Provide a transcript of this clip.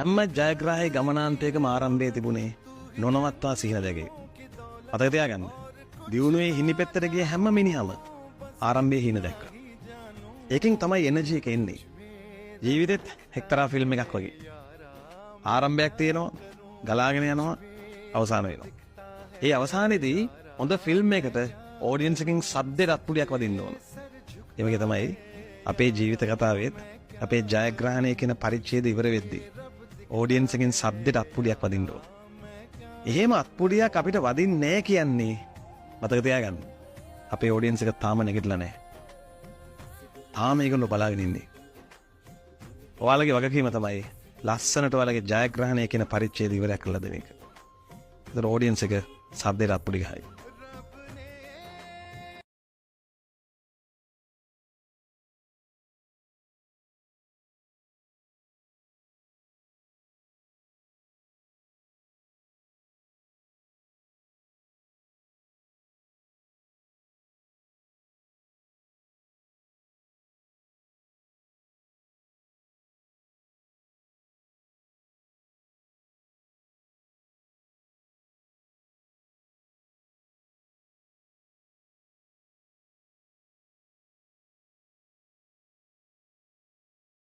හැම ජයග්‍රාහී ගමනාන්තයකම ආරම්භයේ තිබුණේ නොනවත්වා සිහින දැකේ. මතක තියාගන්න. දියුණුවේ හිණිපෙත්තට ගිය හැම මිනිහම ආරම්භයේ හිණ දැක්කා. ඒකෙන් තමයි එනර්ජි එක එන්නේ. ජීවිතෙත් එක්තරා ෆිල්ම් එකක් වගේ. ආරම්භයක් තියෙනවා, ගලාගෙන යනවා, අවසාන වෙනවා. ඒ අවසානයේදී හොඳ ෆිල්ම් එකකට ඔඩියන්ස් එකෙන් සද්දෙට අත්පුඩියක් වදින්න ඕන. ඒ වගේ තමයි අපේ ජීවිත කතාවෙත් අපේ ජයග්‍රහණය කියන පරිච්ඡේදය ඉවර වෙද්දී ඔඩියන්ස් එකෙන් සද්දෙට අත්පුඩියක් වදින්න ඕන. එහෙම අත්පුඩියක් අපිට වදින්නේ නැහැ කියන්නේ මතක තියාගන්න. අපේ ඔඩියන්ස් එක තාම නැගිටලා නැහැ. තාම ඒගොල්ලෝ බලාගෙන ඉන්නේ. ඔයාලගේ වගකීම තමයි ලස්සනට ඔයාලගේ ජයග්‍රහණය කියන පරිච්ඡේදය ඉවරයක් කරලා දෙන එක. ඒතර ඔඩියන්ස් එක සද්දෙට අත්පුඩි ගහයි.